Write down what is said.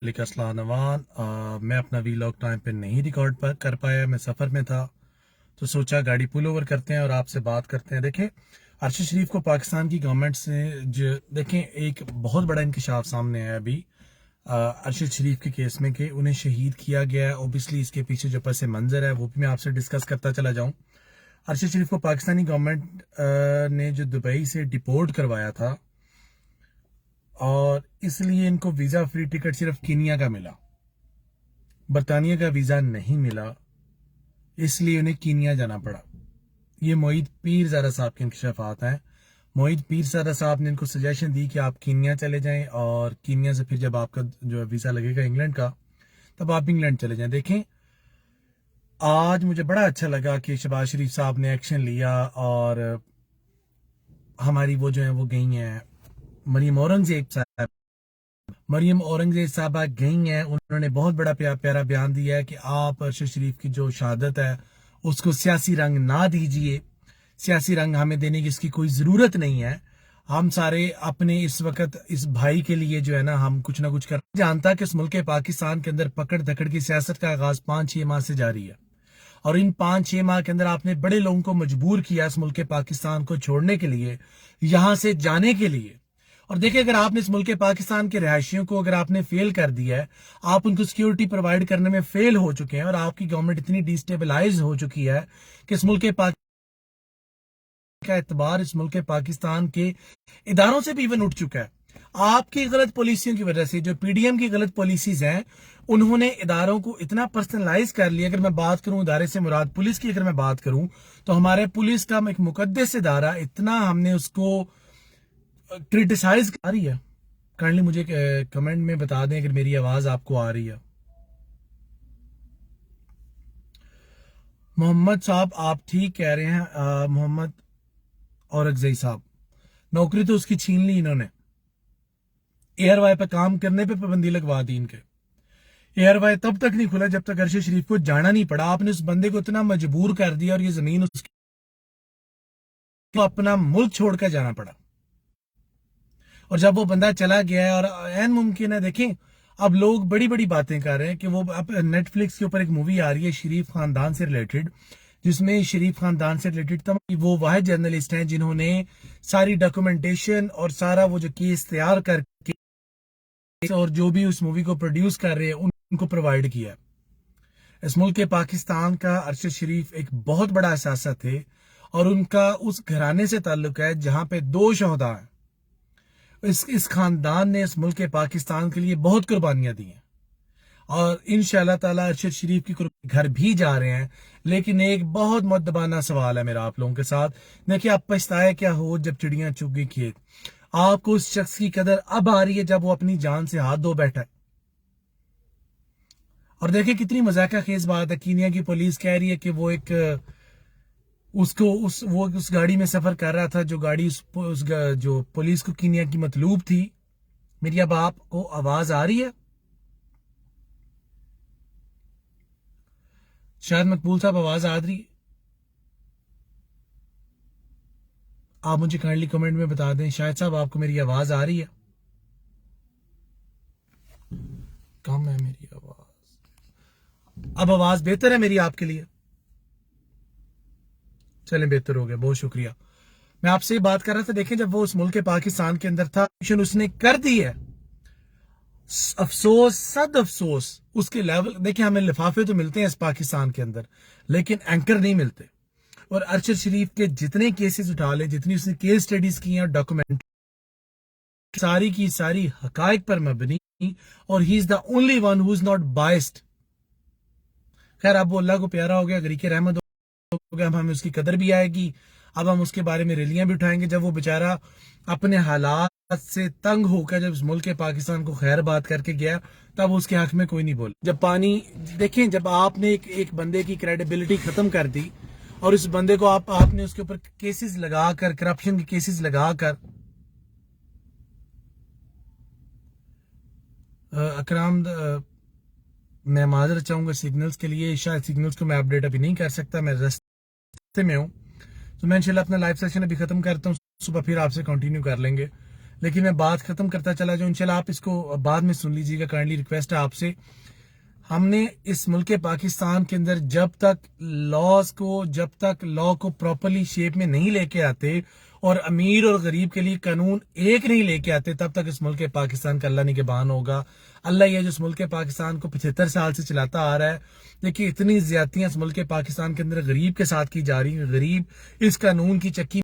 अस्सलाम नवान। मैं अपना वीलॉग टाइम पे नहीं रिकॉर्ड कर पाया, मैं सफ़र में था तो सोचा गाड़ी पुल ओवर करते हैं और आपसे बात करते हैं। देखें, अरशद शरीफ को पाकिस्तान की गवर्नमेंट से जो देखें एक बहुत बड़ा इंकशाफ सामने आया अभी अरशद शरीफ के केस में कि उन्हें शहीद किया गया है। ओबियसली इसके पीछे जो पस मंजर है वो भी मैं आपसे डिस्कस करता चला जाऊँ। अरशद शरीफ को पाकिस्तानी गवर्नमेंट ने जो दुबई से डिपोर्ट करवाया था और इसलिए इनको वीज़ा फ्री टिकट सिर्फ कीनिया का मिला, बरतानिया का वीज़ा नहीं मिला, इसलिए उन्हें कीनिया जाना पड़ा। ये मोईद पीरज़ादा साहब के इंकशाफात हैं। मोईद पीरज़ादा साहब ने इनको सजेशन दी कि आप कीनिया चले जाएं और कीनिया से फिर जब आपका जो वीज़ा लगेगा इंग्लैंड का तब आप इंग्लैंड चले जाएं। देखें, आज मुझे बड़ा अच्छा लगा कि शहबाज शरीफ साहब ने एक्शन लिया और हमारी वो जो है वो गई हैं मरियम औरंगजेब साहबा गई हैं। उन्होंने बहुत बड़ा प्यारा बयान दिया है कि आप अरशद शरीफ की जो शहादत है उसको सियासी रंग ना दीजिए, सियासी रंग हमें देने की इसकी कोई ज़रूरत नहीं है। हम सारे अपने इस वक्त इस भाई के लिए जो है ना हम कुछ ना कुछ कर जानता कि इस मुल्क पाकिस्तान के अंदर पकड़ धकड़ की सियासत का आगाज 5-6 माह से जारी है और इन 5-6 माह के अंदर आपने बड़े लोगों को मजबूर किया इस मुल्क पाकिस्तान को छोड़ने के लिए, यहां से जाने के लिए। और देखिए, अगर आपने इस मुल्क पाकिस्तान के रहायशियों को अगर आपने फेल कर दिया है, आप उनको सिक्योरिटी प्रोवाइड करने में फेल हो चुके हैं और आपकी गवर्नमेंट इतनी डिस्टेबलाइज हो चुकी है कि इस मुल्क का एतबार इस मुल्क पाकिस्तान के इदारों से भी इवन उठ चुका है। आपकी गलत पॉलिसियों की वजह से जो पीडीएम की गलत पॉलिसीज हैं उन्होंने इदारों को इतना पर्सनलाइज कर लिया। अगर मैं बात करूं इदारे से मुराद पुलिस की, अगर मैं बात करूं तो हमारे पुलिस का एक मुकद्दस इदारा, इतना हमने उसको क्रिटिसाइज आ रही है। काइंडली मुझे कमेंट में बता दें अगर मेरी आवाज आपको आ रही है। मोहम्मद साहब आप ठीक कह रहे हैं। मोहम्मद औरंगजेब साहब, नौकरी तो उसकी छीन ली इन्होंने, एयरवाई पे काम करने पे पाबंदी लगवा दी इनके। एयरवाई तब तक नहीं खुला जब तक अरशद शरीफ को जाना नहीं पड़ा। आपने उस बंदे को इतना मजबूर कर दिया और ये जमीन उसकी तो अपना मुल्क छोड़कर जाना पड़ा। और जब वो बंदा चला गया है और एन मुमकिन है, देखें अब लोग बड़ी बड़ी बातें कर रहे हैं कि वो अब नेटफ्लिक्स के ऊपर एक मूवी आ रही है शरीफ खानदान से रिलेटेड, जिसमें शरीफ खानदान से रिलेटेड तमाम वो वाहिद जर्नलिस्ट हैं जिन्होंने सारी डॉक्यूमेंटेशन और सारा वो जो केस तैयार करके और जो भी उस मूवी को प्रोड्यूस कर रहे हैं उनको प्रोवाइड किया। इस मुल्क के पाकिस्तान का अरशद शरीफ एक बहुत बड़ा असासा थे और उनका उस घराने से ताल्लुक है जहां पे 2 शहदा हैं। इस खानदान ने इस मुल्क पाकिस्तान के लिए बहुत कुर्बानियां दी हैं और इंशाअल्लाह ताला अरशद शरीफ की घर भी जा रहे हैं। लेकिन एक बहुत मुद्दबाना सवाल है मेरा आप लोगों के साथ। देखिए, आप पछताए क्या हो जब चिड़ियां चुग गई खेत। आपको उस शख्स की कदर अब आ रही है जब वो अपनी जान से हाथ धो बैठा है। और देखिए कितनी मजाका खेज बात है, कीनिया की पुलिस कह रही है कि वो एक उसको उस गाड़ी में सफर कर रहा था जो गाड़ी जो पुलिस को कीनिया की मतलूब थी। मेरी अब आपको आवाज आ रही है? शायद मकबूल साहब आवाज आ रही है? आप मुझे काइंडली कमेंट में बता दें। शायद साहब आपको मेरी आवाज आ रही है? कम है मेरी आवाज। अब आवाज बेहतर है मेरी आपके लिए? चले, बेहतर हो गया, बहुत शुक्रिया। मैं आपसे बात कर रहा था, देखें जब वो उस मुल्क पाकिस्तान के अंदर था उसने कर दी है। अफसोस, सद अफसोस उसके लेवल। देखिए, हमें लिफाफे तो मिलते हैं इस पाकिस्तान के अंदर लेकिन एंकर नहीं मिलते। और अरशद शरीफ के जितने केसेस उठा ले, जितनी उसने केस स्टडीज की हैं, डॉक्यूमेंट सारी की सारी हकायक पर मबनी, और he is the only one who is not biased. खैर, अब वो अल्लाह को प्यारा हो गया, गरीके रहमत हो गया, अब हमें उसकी कदर भी आएगी। अब हम उसके बारे में रैलियां भी उठाएंगे। जब वो बेचारा अपने हालात से तंग होकर जब इस मुल्क पाकिस्तान को खैर बात करके गया तब उसके हक में कोई नहीं बोला। जब पानी, देखें जब आपने एक बंदे की क्रेडिबिलिटी खत्म कर दी और इस बंदे को आपने उसके ऊपर केसेस लगाकर, करप्शन के केसेस लगाकर, अकराम मैं माजरत चाहूंगा सिग्नल्स के लिए। शायद सिग्नल्स को मैं अपडेट अभी नहीं कर सकता, मैं रास्ते में हूं। तो मैं इंशाल्लाह अपना लाइव सेशन अभी खत्म करता हूँ, सुबह फिर आपसे कंटिन्यू कर लेंगे। लेकिन मैं बात खत्म करता चला जाऊं, इंशाल्लाह आप इसको बाद में सुन लीजिएगा, काइंडली रिक्वेस्ट है आपसे। हमने इस मुल्क पाकिस्तान के अंदर जब तक लॉ को प्रॉपरली शेप में नहीं लेके आते और अमीर और गरीब के लिए कानून एक नहीं लेके आते, तब तक इस मुल्क पाकिस्तान का अल्लाह निगहबान होगा। अल्लाह ये जो इस मुल्क पाकिस्तान को 75 साल से चलाता आ रहा है, देखिए इतनी ज्यादतियां इस मुल्क पाकिस्तान के अंदर गरीब के साथ की जा रही है। गरीब इस कानून की चक्की